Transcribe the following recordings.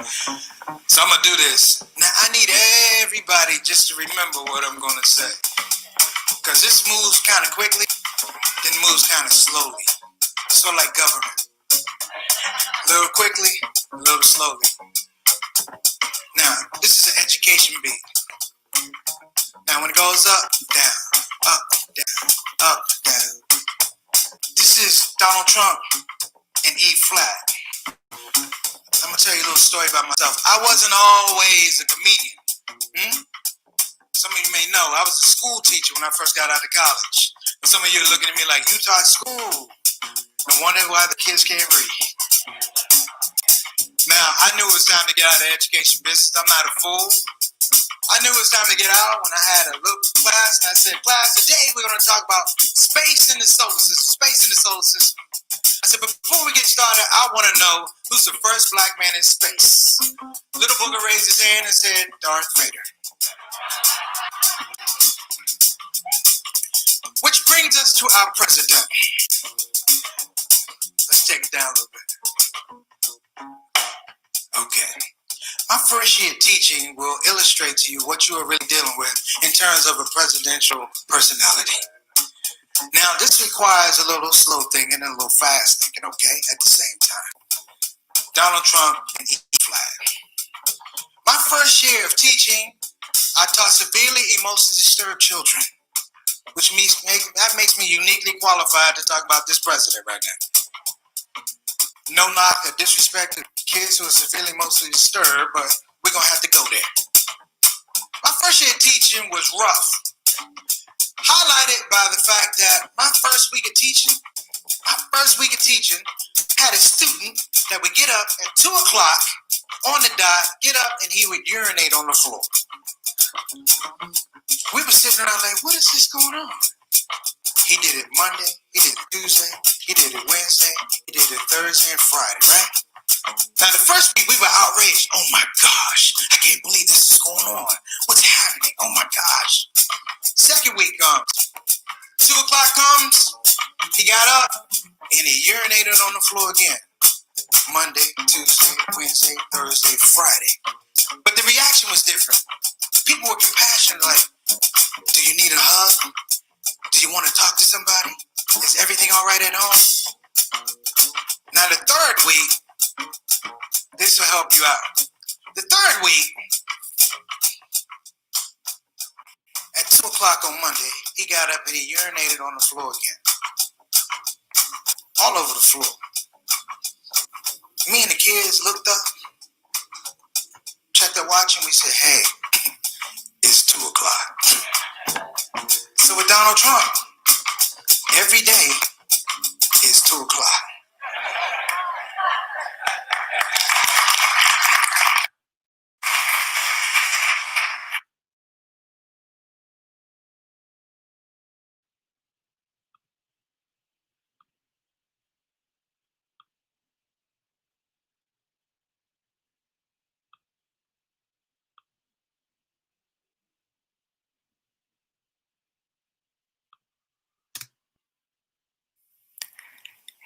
So I'm going to do this. Now, I need everybody just to remember what I'm going to say. Because this moves kind of quickly, then moves kind of slowly. So like government. A little quickly, a little slowly. Now, this is an education beat. Now, when it goes up, down, up, down, up, down. This is Donald Trump in E flat. I'm going to tell you a little story about myself. I wasn't always a comedian. Some of you may know, I was a school teacher when I first got out of college. And some of you are looking at me like, you taught school. And wondering why the kids can't read. Now, I knew it was time to get out of the education business. I'm not a fool. I knew it was time to get out when I had a little class. And I said, class, today we're going to talk about space in the solar system. Space in the solar system. I said, but before we get started, I want to know who's the first black man in space. Little Booger raised his hand and said, Darth Vader. Which brings us to our president. Let's take it down a little bit. Okay. My first year teaching will illustrate to you what you are really dealing with in terms of a presidential personality. Now, this requires a little slow thinking and a little fast thinking, okay, at the same time. Donald Trump and E flat. My first year of teaching, I taught severely emotionally disturbed children, which makes me uniquely qualified to talk about this president right now. No knock or disrespect to kids who are severely emotionally disturbed, but we're going to have to go there. My first year of teaching was rough, highlighted by the fact that my first week of teaching had a student that would get up at 2 o'clock on the dot, get up, and he would urinate on the floor. We were sitting around like, what is this going on? He did it Monday, he did it Tuesday, he did it Wednesday, he did it Thursday and Friday, right? Now, the first week we were outraged. Oh my gosh, I can't believe this is going on. What's happening? Oh my gosh. Second week comes. 2 o'clock comes, he got up and he urinated on the floor again. Monday, Tuesday, Wednesday, Thursday, Friday. But the reaction was different. People were compassionate, like, do you need a hug? Do you want to talk to somebody? Is everything all right at home? Now, the third week, this will help you out. The third week, at 2 o'clock on Monday, he got up and he urinated on the floor again. All over the floor. Me and the kids looked up, checked our watch, and we said, hey, it's 2 o'clock. So with Donald Trump, every day is 2 o'clock.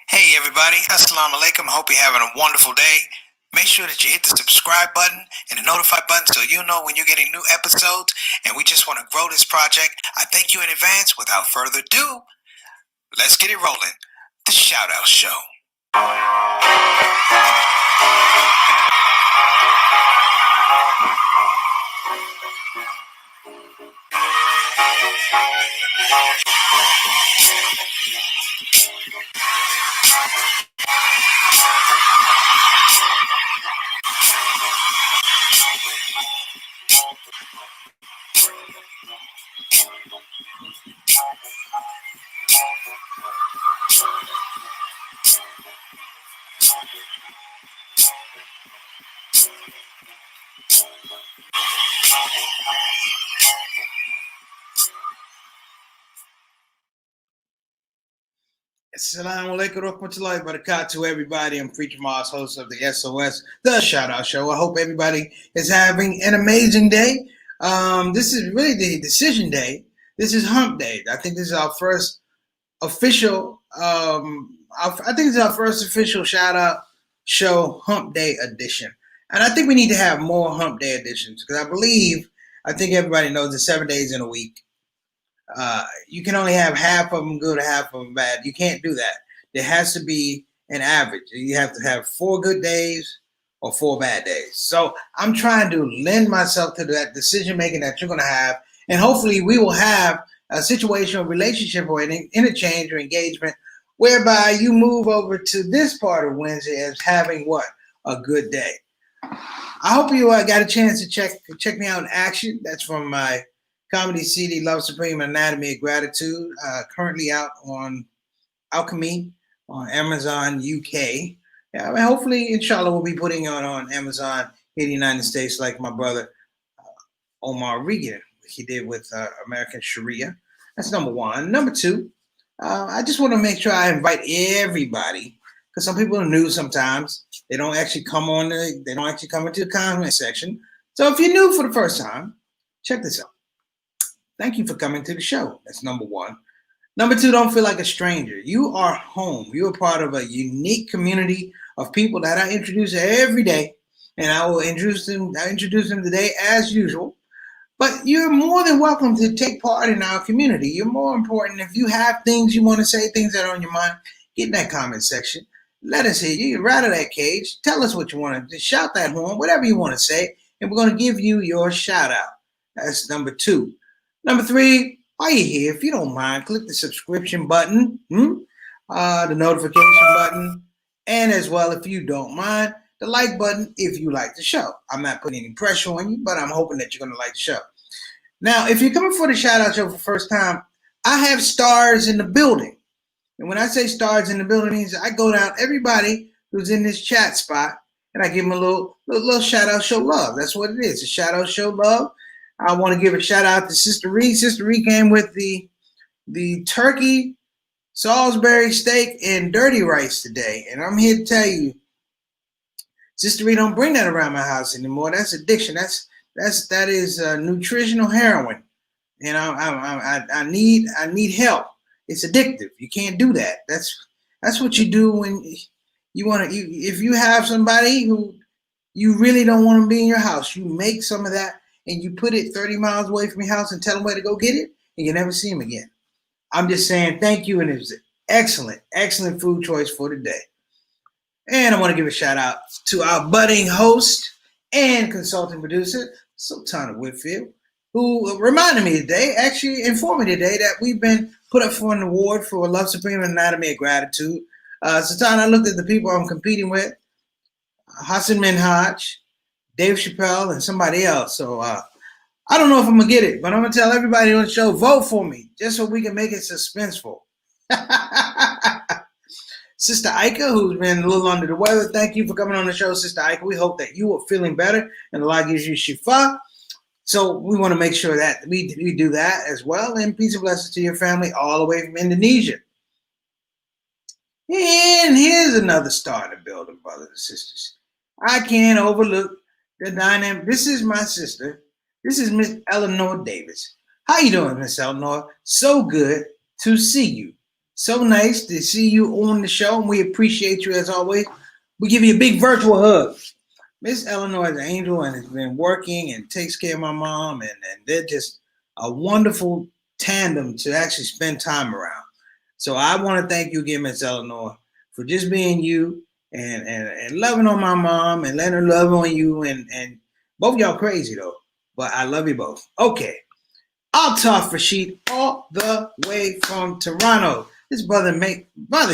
Hey everybody, Assalamu alaikum. Hope you're having a wonderful day. Make sure that you hit the subscribe button and the notify button so you know when you're getting new episodes. And we just want to grow this project. I thank you in advance. Without further ado, let's get it rolling. The ShOUT Show. Assalamu alaikum warahmatullahi wabarakatuh to everybody. I'm Preacher Mars, host of the SOS, the ShOUT Show. I hope everybody is having an amazing day. This is really the decision day. This is HumpDay. I think this is our first official, I think it's our first official ShOUT Show HumpDay edition. And I think we need to have more Hump Day editions because I think everybody knows that 7 days in a week. You can only have half of them good or half of them bad. You can't do that. There has to be an average. You have to have 4 good days or 4 bad days. So I'm trying to lend myself to that decision making that you're going to have. And hopefully we will have a situational relationship or an interchange or engagement whereby you move over to this part of Wednesday as having what? A good day. I hope you got a chance to check me out in action. That's from my comedy CD, Love Supreme, Anatomy of Gratitude, currently out on Alchemy on Amazon UK. Yeah, I mean, hopefully, inshallah, we'll be putting it on Amazon in the United States, like my brother Omar Regan, he did with American Sharia. That's number one. Number two, I just want to make sure I invite everybody, because some people are new sometimes. They don't actually come into the comment section. So if you're new for the first time, check this out. Thank you for coming to the show. That's number one. Number two, don't feel like a stranger. You are home. You are part of a unique community of people that I introduce every day, and I will introduce them today as usual. But you're more than welcome to take part in our community. You're more important. If you have things you want to say, things that are on your mind, get in that comment section. Let us hear you. You rattle that cage. Tell us what you want to shout that horn, whatever you want to say, and we're going to give you your shout out. That's number two. Number three, while you're here, if you don't mind, click the subscription button, the notification button, and as well, if you don't mind, the like button if you like the show. I'm not putting any pressure on you, but I'm hoping that you're going to like the show. Now, if you're coming for the shout out show for the first time, I have stars in the building. And when I say stars in the building, it means I go down everybody who's in this chat spot and I give them a little shout out, show love. That's what it is. A shout out, show love. I want to give a shout out to Sister Ree. Sister Ree came with the turkey, Salisbury steak, and dirty rice today. And I'm here to tell you, Sister Ree, don't bring that around my house anymore. That's addiction. That is nutritional heroin. And I need help. It's addictive. You can't do that. That's what you do when you want to. If you have somebody who you really don't want to be in your house, you make some of that and you put it 30 miles away from your house and tell them where to go get it, and you never see them again. I'm just saying thank you, and it was an excellent food choice for today. And I want to give a shout out to our budding host and consulting producer, Sultana Whitfield, who reminded me today, actually informed me today, that we've been put up for an award for Love Supreme Anatomy of Gratitude. Sultana, I looked at the people I'm competing with, Hassan Minhaj, Dave Chappelle, and somebody else. So I don't know if I'm going to get it, but I'm going to tell everybody on the show, vote for me, just so we can make it suspenseful. Sister Ika, who's been a little under the weather, thank you for coming on the show, Sister Ika. We hope that you are feeling better and Allah gives you shifa. So we want to make sure that we do that as well. And peace and blessings to your family all the way from Indonesia. And here's another star in the building, brothers and sisters. I can't overlook the dynamic. This is my sister. This is Miss Eleanor Davis. How you doing, Miss Eleanor? So good to see you. So nice to see you on the show, and we appreciate you as always. We give you a big virtual hug. Miss Eleanor is an angel and has been working and takes care of my mom, and they're just a wonderful tandem to actually spend time around. So I want to thank you again, Miss Eleanor, for just being you and loving on my mom and letting her love on you. And both y'all crazy though, but I love you both. Okay. Altaf Rashid all the way from Toronto. This brother,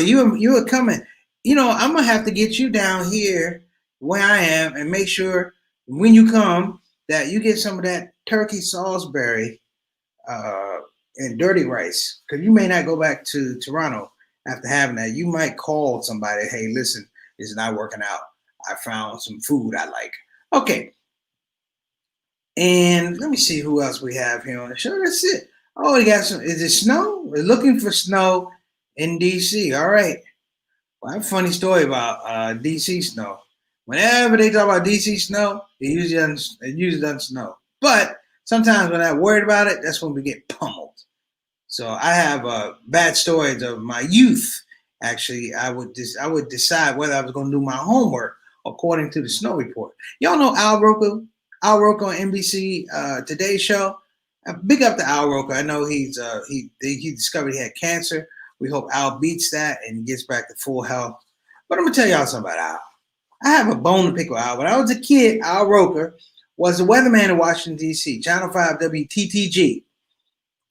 you are coming. You know, I'm going to have to get you down here where I am and make sure when you come that you get some of that turkey Salisbury and dirty rice, because you may not go back to Toronto after having that. You might call somebody, hey, listen, it's not working out. I found some food I like. Okay. And let me see who else we have here on the show. That's it. Oh, we got some. Is it snow? We're looking for snow in DC. All right. Well, I have a funny story about DC snow. Whenever they talk about DC snow, it usually doesn't snow. But sometimes when I'm worried about it, that's when we get pummeled. So I have bad stories of my youth. Actually, I would decide whether I was going to do my homework according to the snow report. Y'all know Al Roker on NBC Today's Show. Big up to Al Roker. I know he discovered he had cancer. We hope Al beats that and gets back to full health. But I'm gonna tell y'all something about Al. I have a bone to pick with Al. When I was a kid, Al Roker was the weatherman in Washington, D.C., Channel 5 WTTG.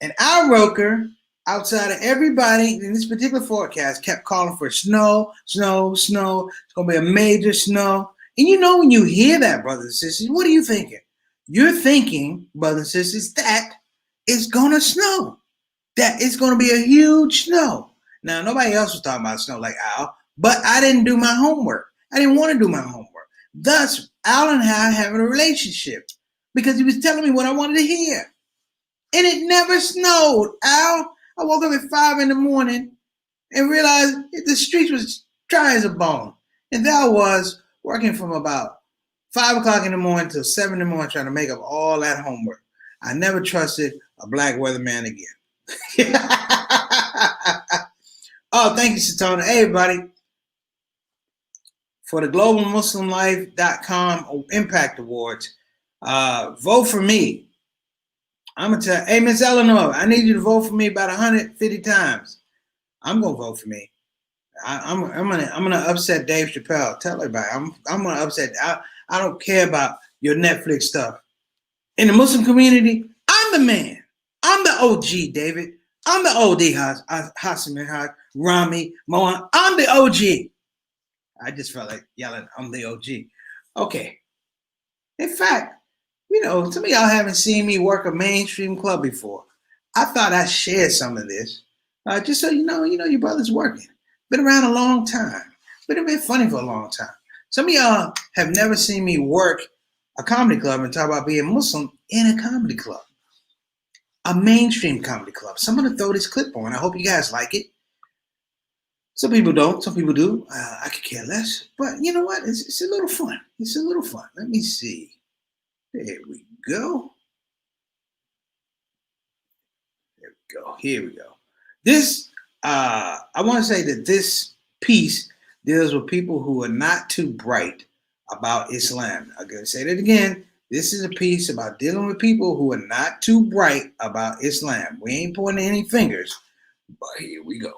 And Al Roker, outside of everybody in this particular forecast, kept calling for snow, snow, snow. It's going to be a major snow. And you know when you hear that, brothers and sisters, what are you thinking? You're thinking, brothers and sisters, that it's going to snow. That it's going to be a huge snow. Now, nobody else was talking about snow like Al, but I didn't do my homework. I didn't want to do my homework. Thus, Al and I having a relationship because he was telling me what I wanted to hear. And it never snowed, Al. I woke up at 5 in the morning and realized the streets was dry as a bone. And that was working from about 5 o'clock in the morning till 7 in the morning trying to make up all that homework. I never trusted a black weatherman again. Oh, thank you, Satona. Hey, everybody. For the globalmuslimlife.com Impact Awards, vote for me. I'm going to tell, hey, Miss Eleanor, I need you to vote for me about 150 times. I'm going to vote for me. I'm gonna upset Dave Chappelle. Tell everybody, I'm going to upset. I don't care about your Netflix stuff. In the Muslim community, I'm the man. I'm the OG, David. I'm the OD, Hassan, Rami, Mohan. I'm the OG. I just felt like yelling, I'm the OG. Okay. In fact, you know, some of y'all haven't seen me work a mainstream club before. I thought I'd share some of this, just so you know, your brother's working. Been around a long time. Been funny for a long time. Some of y'all have never seen me work a comedy club and talk about being Muslim in a comedy club. A mainstream comedy club. So I'm going to throw this clip on. I hope you guys like it. Some people don't. Some people do. I could care less. But you know what? It's a little fun. It's a little fun. Let me see. There we go. There we go. Here we go. This, I want to say that this piece deals with people who are not too bright about Islam. I'm going to say that again. This is a piece about dealing with people who are not too bright about Islam. We ain't pointing any fingers, but here we go.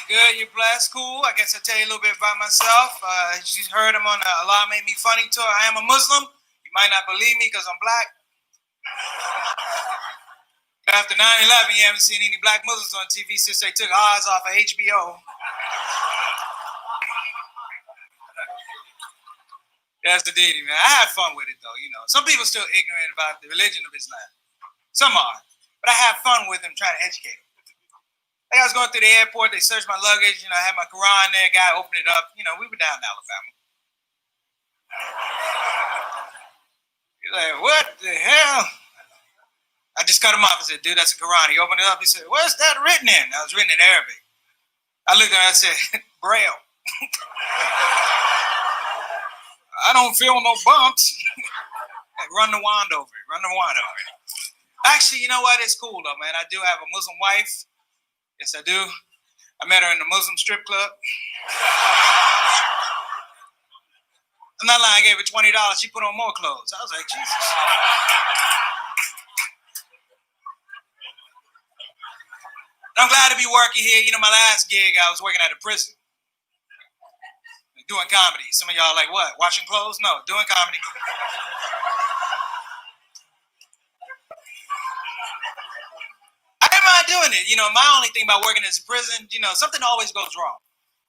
Good, you're blessed, cool. I guess I'll tell you a little bit about myself. You heard him on the Allah Made Me Funny tour. I am a Muslim. You might not believe me because I'm black. After 9/11, you haven't seen any black Muslims on TV since they took Oz off of HBO. That's the deity, man. I had fun with it, though, you know. Some people still ignorant about the religion of Islam. Some are. But I have fun with them trying to educate them. Like I was going through the airport, they searched my luggage, you know, I had my Quran there, guy opened it up, you know, we were down in Alabama. He's like, what the hell? I just cut him off and said, dude, that's a Quran. He opened it up, he said, what's that written in? That was written in Arabic. I looked at him and I said, Braille. I don't feel no bumps. Run the wand over it, run the wand over it. Actually, you know what, it's cool though, man. I do have a Muslim wife. Yes, I do. I met her in the Muslim strip club. I'm not lying, I gave her $20. She put on more clothes. I was like, Jesus. I'm glad to be working here. You know, my last gig, I was working at a prison. Doing comedy. Some of y'all are like, what? Washing clothes? No, doing comedy. I didn't mind doing it. You know, my only thing about working as a prison, you know, something always goes wrong.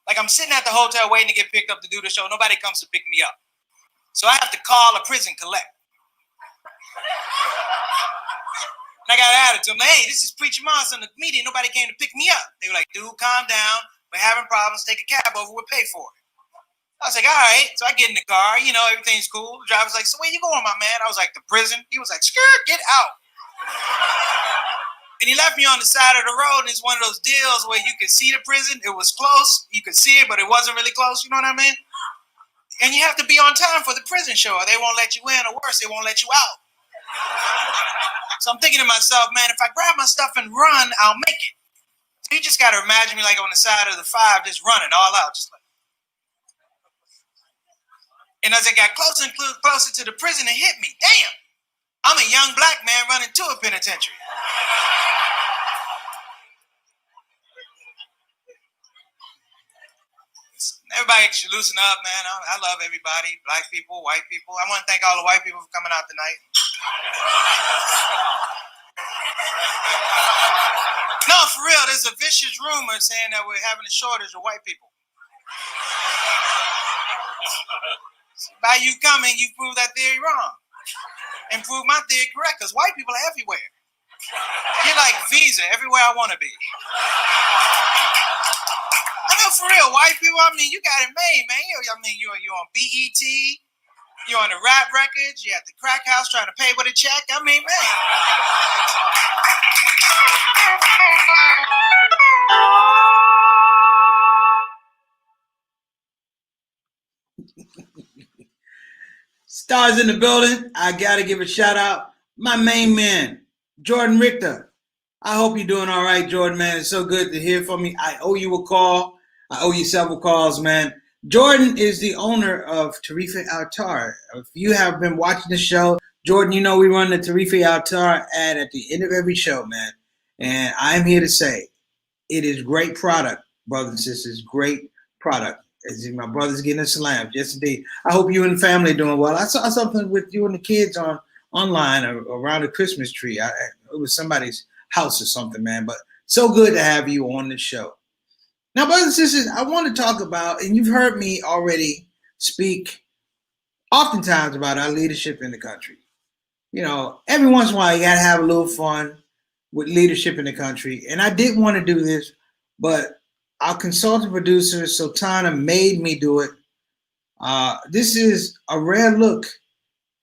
Like I'm sitting at the hotel waiting to get picked up to do the show. Nobody comes to pick me up. So I have to call a prison collect. And I got an attitude. I'm like, hey, this is Preacher Monster in the meeting. Nobody came to pick me up. They were like, dude, calm down. We're having problems. Take a cab over. We'll pay for it. I was like, all right. So I get in the car. You know, everything's cool. The driver's like, so where you going, my man? I was like, the prison. He was like, skirt, get out. And he left me on the side of the road. And it's one of those deals where you could see the prison. It was close. You could see it, but it wasn't really close. You know what I mean? And you have to be on time for the prison show or they won't let you in, or worse, they won't let you out. So I'm thinking to myself, man, if I grab my stuff and run, I'll make it. So you just got to imagine me like on the side of the 5, just running all out. Just like. And as I got closer and closer to the prison, it hit me. Damn, I'm a young black man running to a penitentiary. Everybody should loosen up, man. I love everybody, black people, white people. I want to thank all the white people for coming out tonight. No, for real, there's a vicious rumor saying that we're having a shortage of white people. By you coming, you prove that theory wrong. And prove my theory correct, because white people are everywhere. You're like Visa, everywhere I want to be. I know, for real, white people, I mean, you got it made, man. I mean, you're on BET, you're on the rap records, you're at the crack house trying to pay with a check. I mean, man. Stars in the building. I got to give a shout out. My main man, Jordan Richter. I hope you're doing all right, Jordan, man. It's so good to hear from you. I owe you a call. I owe you several calls, man. Jordan is the owner of Tarifa Altar. If you have been watching the show, Jordan, you know we run the Tarifa Altar ad at the end of every show, man. And I'm here to say it is great product, brothers and sisters. Great product. As my brother's getting a slam. Yes, indeed. I hope you and the family are doing well. I saw something with you and the kids online around the Christmas tree. It was somebody's house or something, man. But so good to have you on the show. Now, brothers and sisters, I want to talk about, and you've heard me already speak oftentimes about our leadership in the country. You know, every once in a while, you got to have a little fun with leadership in the country. And I did want to do this, but our consultant producer, Sultana, made me do it. This is a rare look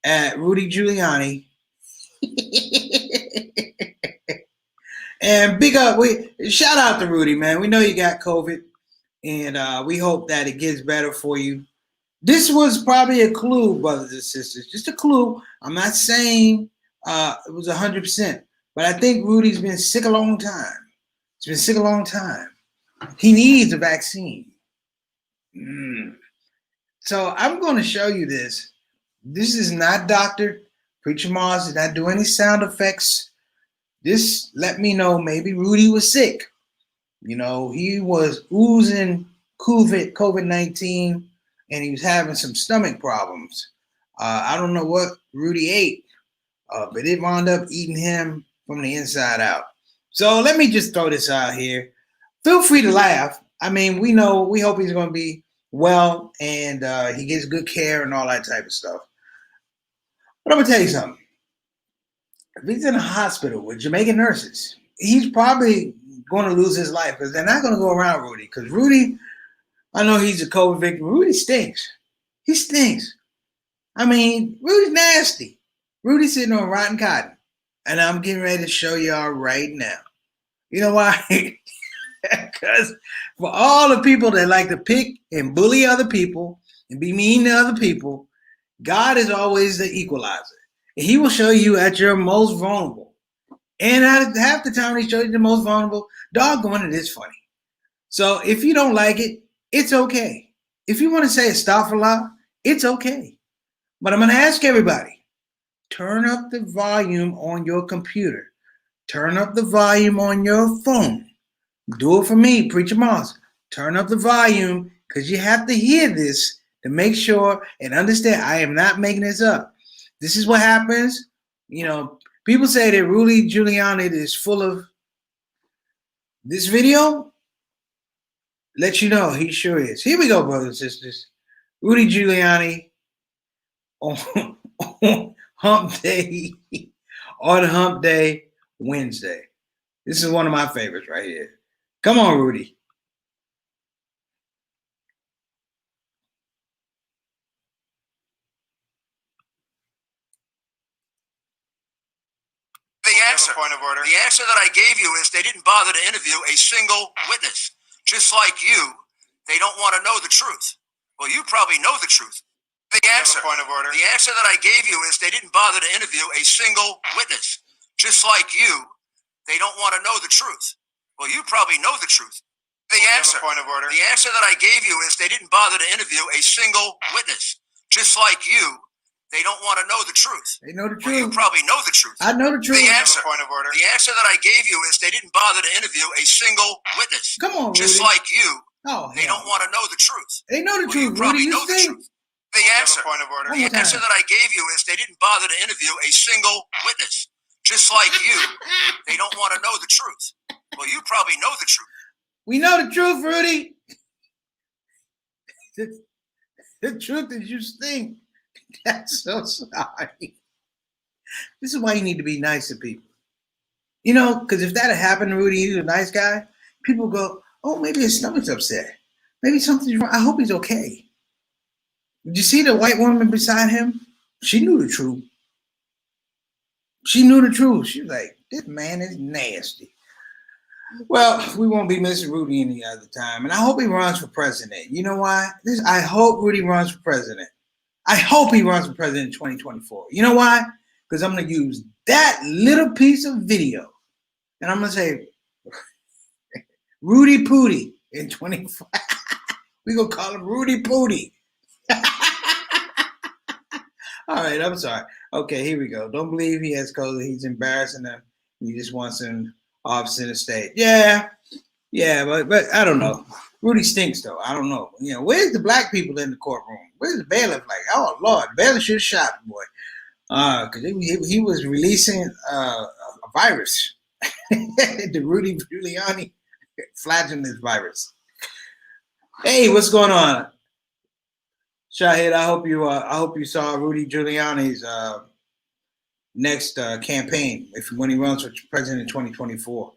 at Rudy Giuliani. And big up, shout out to Rudy, man. We know you got COVID, and we hope that it gets better for you. This was probably a clue, brothers and sisters, just a clue. I'm not saying it was 100%, but I think Rudy's been sick a long time. He's been sick a long time. He needs a vaccine. So I'm going to show you this. This is not doctored. Preacher Mars did not do any sound effects. This let me know maybe Rudy was sick. You know, he was oozing COVID-19, and he was having some stomach problems. I don't know what Rudy ate, but it wound up eating him from the inside out. So let me just throw this out here. Feel free to laugh. I mean, we hope he's going to be well and he gets good care and all that type of stuff. But I'm going to tell you something. If he's in a hospital with Jamaican nurses, he's probably going to lose his life because they're not going to go around Rudy. Because Rudy, I know he's a COVID victim. Rudy stinks. He stinks. I mean, Rudy's nasty. Rudy's sitting on rotten cotton. And I'm getting ready to show y'all right now. You know why? Because for all the people that like to pick and bully other people and be mean to other people, God is always the equalizer. And he will show you at your most vulnerable. And half the time he shows you the most vulnerable, doggone it is funny. So if you don't like it, it's okay. If you want to say astaghfirullah, it's okay. But I'm going to ask everybody, turn up the volume on your computer. Turn up the volume on your phone. Do it for me, Preacher Moss. Turn up the volume because you have to hear this to make sure and understand I am not making this up. This is what happens. You know, people say that Rudy Giuliani is full of this video. Let you know he sure is. Here we go, brothers and sisters. Rudy Giuliani on HumpDay Wednesday. This is one of my favorites right here. Come on, Rudy. The answer. Point of order. The answer that I gave you is they didn't bother to interview a single witness. Just like you, they don't want to know the truth. Well, you probably know the truth. The answer. Point of order. The answer that I gave you is they didn't bother to interview a single witness. Just like you, they don't want to know the truth. Well, you probably know the truth. The answer. Point of order. The answer that I gave you is they didn't bother to interview a single witness. Just like you, they don't want to know the truth. They know the Well, you truth. probably know the truth. I know the truth. The answer. Point of order. The answer that I gave you is they didn't bother to interview a single witness. Come on, Just Rudy. like you, Oh, they don't want to know the truth. They know the Well, you truth, probably Rudy. know You the think? truth. The answer. Point of order. One more The answer time. that I gave you is they didn't bother to interview a single witness. Just like you, they don't want to know the truth. Well, you probably know the truth. We know the truth, Rudy. The truth is you stink. That's so sorry. This is why you need to be nice to people. You know, because if that had happened to Rudy, he's a nice guy, people go, oh, maybe his stomach's upset. Maybe something's wrong. I hope he's okay. Did you see the white woman beside him? She knew the truth. She knew the truth. She was like, this man is nasty. Well, we won't be missing Rudy any other time. And I hope he runs for president. You know why? I hope Rudy runs for president. I hope he runs for president in 2024. You know why? Because I'm going to use that little piece of video. And I'm going to say, Rudy Pooty in 24. We're going to call him Rudy Pooty. All right, I'm sorry. Okay, here we go. Don't believe he has COVID. He's embarrassing them. He just wants him off center stage. Yeah, but I don't know. Rudy stinks, though. I don't know. You know, where's the black people in the courtroom? Where's the bailiff? Like, oh, Lord, the bailiff should have shot the boy. Because he was releasing a virus. The Rudy Giuliani flagellant virus. Hey, what's going on? Shahid, I hope you saw Rudy Giuliani's next campaign when he runs for president in 2024.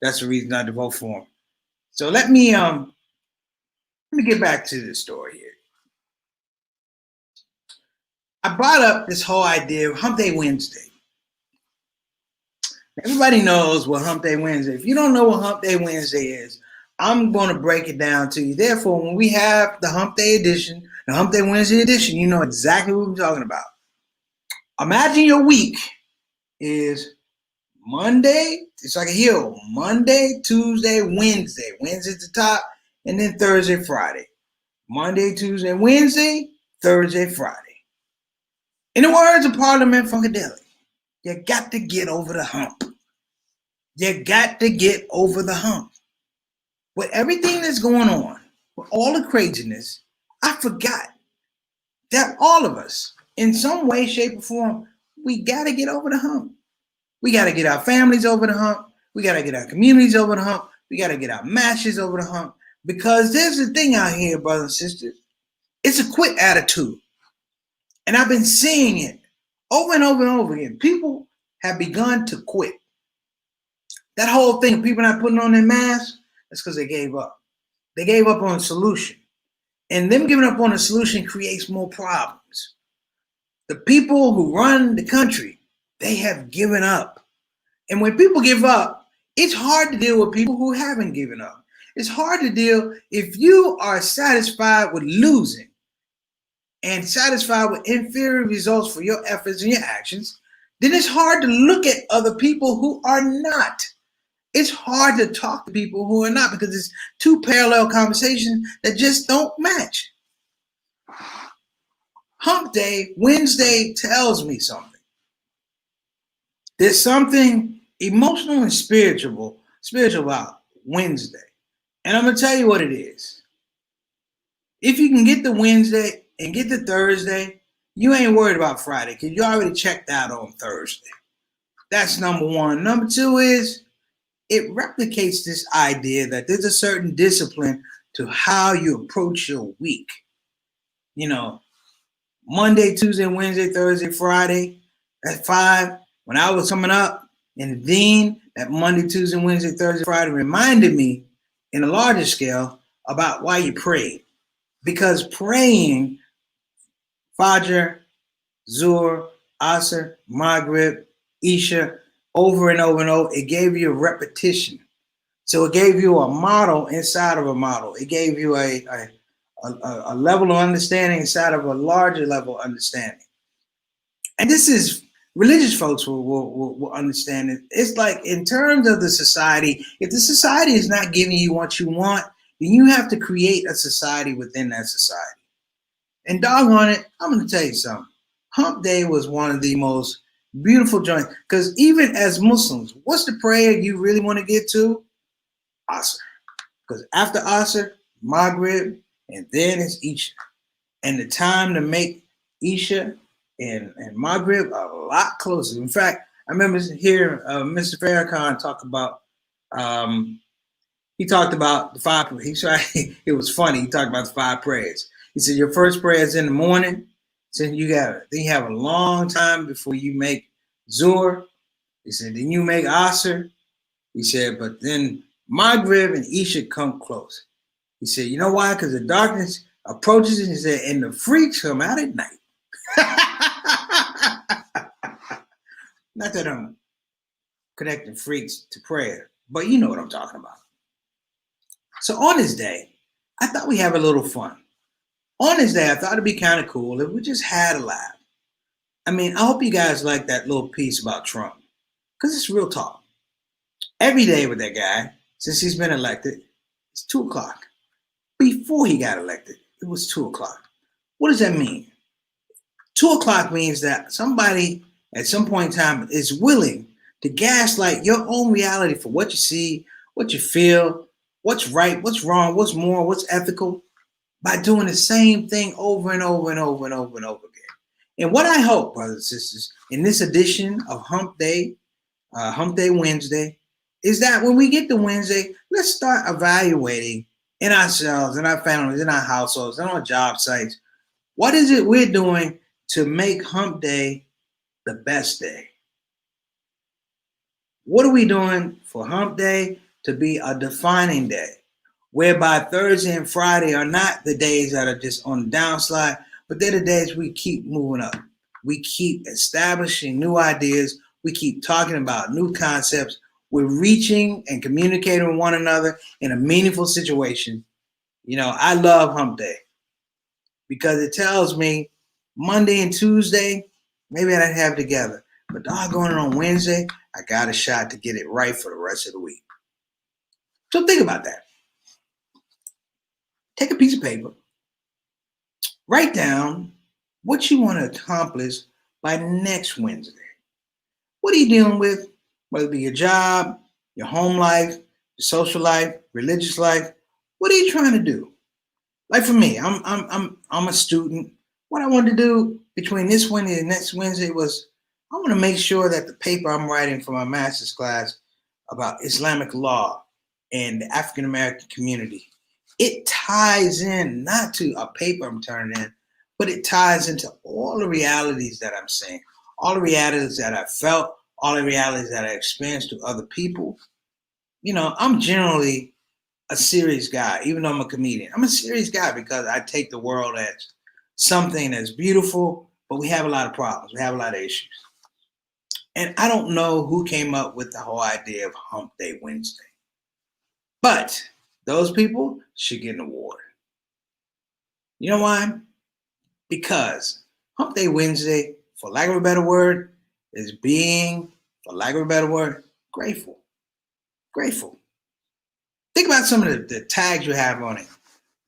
That's the reason I had to vote for him. So let me get back to this story here. I brought up this whole idea of HumpDay Wednesday. Everybody knows what HumpDay Wednesday. If you don't know what HumpDay Wednesday is, I'm going to break it down to you. Therefore, when we have the HumpDay edition, the HumpDay Wednesday edition, you know exactly what we're talking about. Imagine your week is Monday. It's like a hill. Monday, Tuesday, Wednesday. Wednesday's the top, and then Thursday, Friday. Monday, Tuesday, Wednesday, Thursday, Friday. In the words of Parliament Funkadelic, you got to get over the hump. You got to get over the hump. With everything that's going on, with all the craziness, I forgot that all of us, in some way, shape, or form, we got to get over the hump. We got to get our families over the hump. We got to get our communities over the hump. We got to get our matches over the hump. Because there's a thing out here, brothers and sisters. It's a quit attitude. And I've been seeing it over and over and over again. People have begun to quit. That whole thing of people not putting on their masks, that's because they gave up. They gave up on a solution. And them giving up on a solution creates more problems. The people who run the country, they have given up. And when people give up, it's hard to deal with people who haven't given up. It's hard to deal if you are satisfied with losing and satisfied with inferior results for your efforts and your actions, then it's hard to look at other people who are not. It's hard to talk to people who are not because it's two parallel conversations that just don't match. HumpDay Wednesday tells me something. There's something emotional and spiritual about Wednesday. And I'm going to tell you what it is. If you can get the Wednesday and get the Thursday, you ain't worried about Friday because you already checked out on Thursday. That's number one. Number two is it replicates this idea that there's a certain discipline to how you approach your week. You know, Monday, Tuesday, Wednesday, Thursday, Friday, at 5. When I was coming up in the dean, that Monday, Tuesday, Wednesday, Thursday, Friday reminded me in a larger scale about why you prayed. Because praying Fajr, Zuhr, Asr, Maghrib, Isha, over and over and over, it gave you a repetition. So it gave you a model inside of a model. It gave you a a level of understanding inside of a larger level of understanding. And this is religious folks will understand it. It's like in terms of the society, if the society is not giving you what you want, then you have to create a society within that society. And doggone it, I'm going to tell you something. Hump Day was one of the most beautiful joints. Because even as Muslims, what's the prayer you really want to get to? Asr. Because after Asr, Maghrib, and then it's Isha. And the time to make Isha and Maghrib a lot closer. In fact, I remember hearing Mr. Farrakhan talk about, he talked about the five, it was funny, he talked about the 5 prayers. He said, your first prayer is in the morning. So then you have a long time before you make Zuhr. He said, then you make Asr. He said, but then Maghrib and Isha come close. He said, you know why? Because the darkness approaches it. He said, and the freaks come out at night. Not that I'm connecting freaks to prayer, but you know what I'm talking about. So on this day, I thought we'd have a little fun. On this day, I thought it'd be kind of cool if we just had a laugh. I mean, I hope you guys like that little piece about Trump, because it's real talk. Every day with that guy, since he's been elected, it's 2 o'clock. Before he got elected, it was 2 o'clock. What does that mean? 2 o'clock means that somebody at some point in time is willing to gaslight your own reality for what you see, what you feel, what's right, what's wrong, what's moral, what's ethical, by doing the same thing over and over and over and over and over again. And what I hope, brothers and sisters, in this edition of Hump Day Wednesday, is that when we get to Wednesday, let's start evaluating in ourselves, in our families, in our households, and on our job sites, what is it we're doing to make Hump Day the best day? What are we doing for Hump Day to be a defining day, whereby Thursday and Friday are not the days that are just on the downslide, but they're the days we keep moving up. We keep establishing new ideas. We keep talking about new concepts. We're reaching and communicating with one another in a meaningful situation. You know, I love Hump Day because it tells me Monday and Tuesday, maybe I didn't have it together, but doggone it, on Wednesday, I got a shot to get it right for the rest of the week. So think about that. Take a piece of paper, write down what you want to accomplish by next Wednesday. What are you dealing with? Whether it be your job, your home life, your social life, religious life. What are you trying to do? Like for me, I'm a student. What I wanted to do between this Wednesday and next Wednesday was I want to make sure that the paper I'm writing for my master's class about Islamic law and the African American community, it ties in not to a paper I'm turning in, but it ties into all the realities that I'm seeing, all the realities that I felt, all the realities that I experienced to other people. You know, I'm generally a serious guy, even though I'm a comedian. I'm a serious guy because I take the world as something that's beautiful, but we have a lot of problems. We have a lot of issues. And I don't know who came up with the whole idea of Hump Day Wednesday, but those people should get an award. You know why? Because Hump Day Wednesday, for lack of a better word, is being, for lack of a better word, grateful. Grateful. Think about some of the tags you have on it.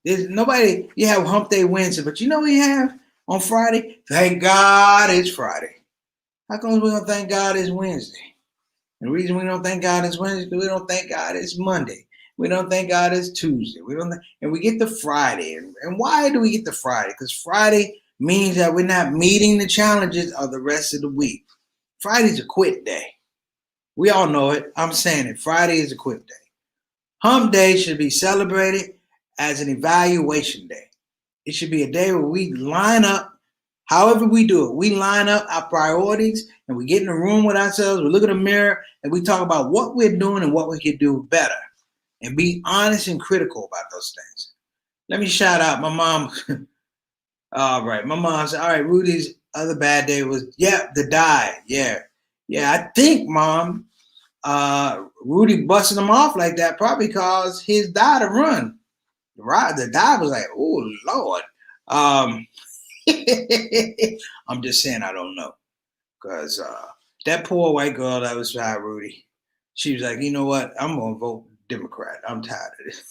There's nobody, you have Hump Day Wednesday, but you know what you have on Friday? Thank God it's Friday. How come we don't thank God it's Wednesday? And the reason we don't thank God it's Wednesday is because we don't thank God it's Monday. We don't thank God it's Tuesday. And we get to Friday. And why do we get to Friday? Because Friday means that we're not meeting the challenges of the rest of the week. Friday's a quit day. We all know it. I'm saying it. Friday is a quit day. Hump Day should be celebrated as an evaluation day. It should be a day where we line up, however we do it. We line up our priorities and we get in the room with ourselves. We look in the mirror and we talk about what we're doing and what we could do better. And be honest and critical about those things. Let me shout out my mom. All right. My mom said, all right, Rudy's other bad day was, the die. Yeah, I think, Mom, Rudy busting him off like that probably caused his die to run. The dive was like, oh Lord. I'm just saying I don't know. Because that poor white girl that was by Rudy, she was like, you know what? I'm gonna vote Democrat. I'm tired of this.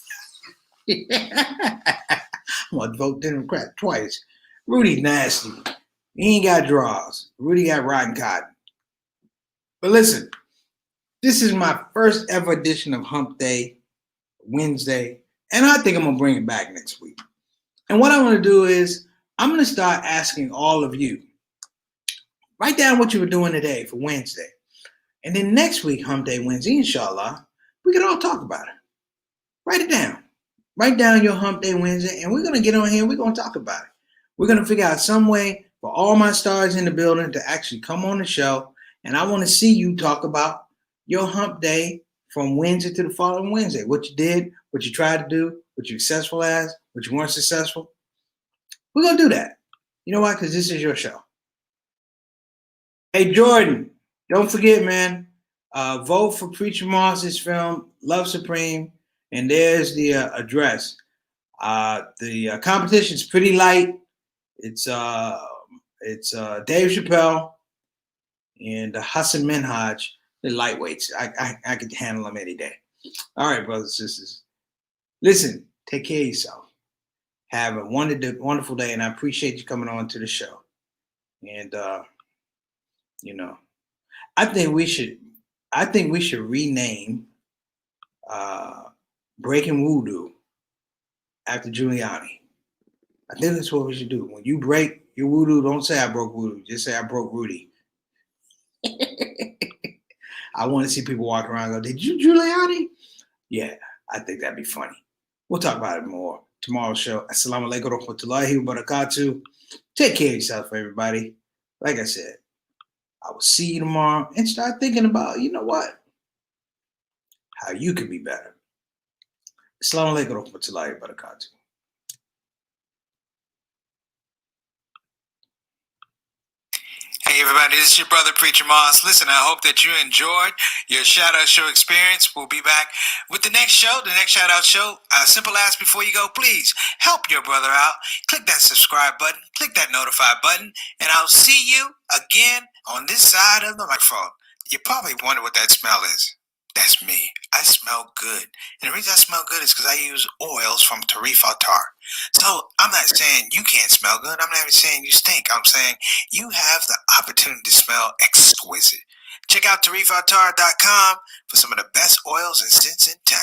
I'm gonna vote Democrat twice. Rudy's nasty. He ain't got draws. Rudy got rotten cotton. But listen, this is my first ever edition of Hump Day, Wednesday, and I think I'm gonna bring it back next week. And what I want to do is I'm gonna start asking all of you. Write down what you were doing today for Wednesday. And then next week, Hump Day Wednesday, inshallah, we can all talk about it. Write it down. Write down your Hump Day Wednesday, and we're going to get on here and we're going to talk about it. We're going to figure out some way for all my stars in the building to actually come on the show, and I want to see you talk about your Hump Day from Wednesday to the following Wednesday. What you did, what you tried to do, what you were successful as, what you weren't successful. We're going to do that. You know why? Because this is your show. Hey, Jordan, don't forget, man, vote for Preacher Moss's film, Love Supreme, and there's the address. The competition is pretty light. It's Dave Chappelle and Hassan Minhaj. They're lightweights. I could handle them any day. All right, brothers and sisters. Listen, take care of yourself. Have a wonderful day, and I appreciate you coming on to the show. And I think we should rename Breaking Voodoo after Giuliani. I think that's what we should do. When you break your voodoo, don't say I broke voodoo. Just say I broke Rudy. I want to see people walk around and go, did you Giuliani? Yeah, I think that'd be funny. We'll talk about it more tomorrow's show. Assalamu alaikum wa rahmatullahi wa barakatuh. Take care of yourself, everybody. Like I said, I will see you tomorrow and start thinking about, you know what? How you can be better. Assalamu alaikum wa rahmatullahi wa barakatuh. Hey everybody, this is your brother Preacher Moss. Listen, I hope that you enjoyed your shout out show experience. We'll be back with the next show, the next shout out show. Simple ask before you go, please help your brother out. Click that subscribe button, click that notify button, and I'll see you again on this side of the microphone. You probably wonder what that smell is. That's me. I smell good. And the reason I smell good is because I use oils from Tarif Altar. So I'm not saying you can't smell good. I'm not even saying you stink. I'm saying you have the opportunity to smell exquisite. Check out TarifAltar.com for some of the best oils and scents in town.